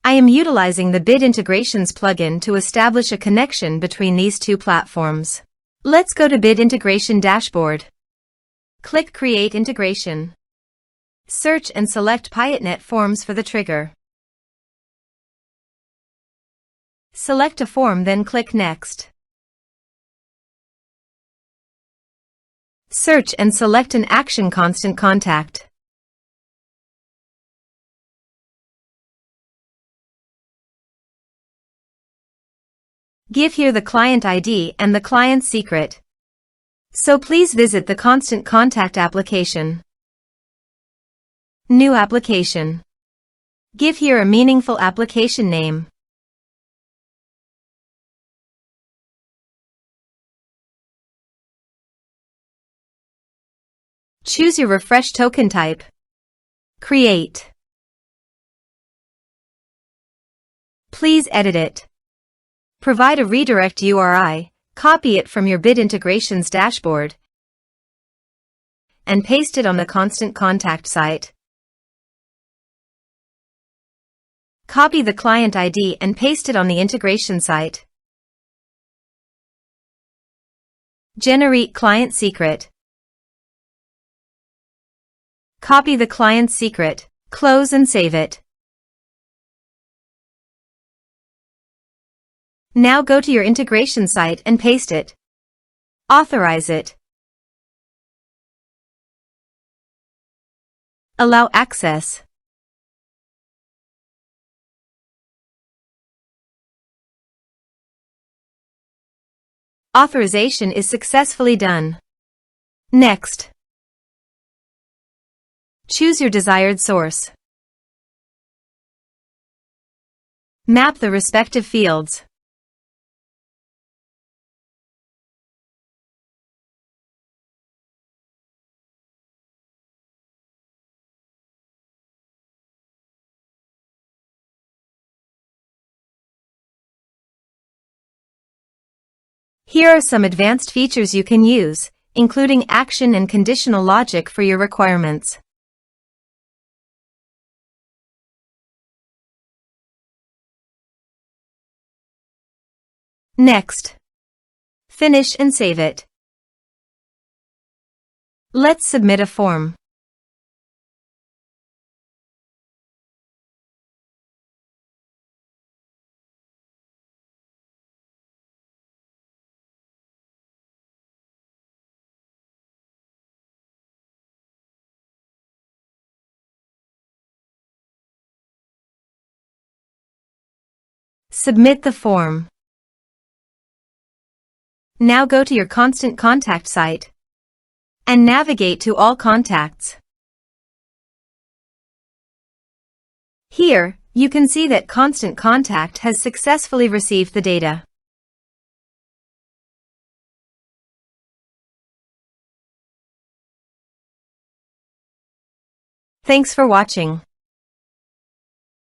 I am utilizing the Bid Integrations plugin to establish a connection between these two platforms. Let's go to Bid Integration Dashboard. Click Create Integration. Search and select Piotnet Forms for the trigger. Select a form, then click Next. Search and select an action constant contact. Give here the client ID and the client's secret. So please visit the Constant Contact application. New application. Give here a meaningful application name. Choose your refresh token type. Create. Please edit it. Provide a redirect URI, copy it from your Bid Integrations dashboard, and paste it on the Constant Contact site. Copy the client ID and paste it on the integration site. Generate client secret. Copy the client's secret, close and save it. Now go to your integration site and paste it. Authorize it. Allow access. Authorization is successfully done. Next. Choose your desired source. Map the respective fields. Here are some advanced features you can use, including action and conditional logic for your requirements. Next. Finish and save it. Let's submit a form. Submit the form. Now go to your Constant Contact site and navigate to All Contacts. Here, you can see that Constant Contact has successfully received the data. Thanks for watching.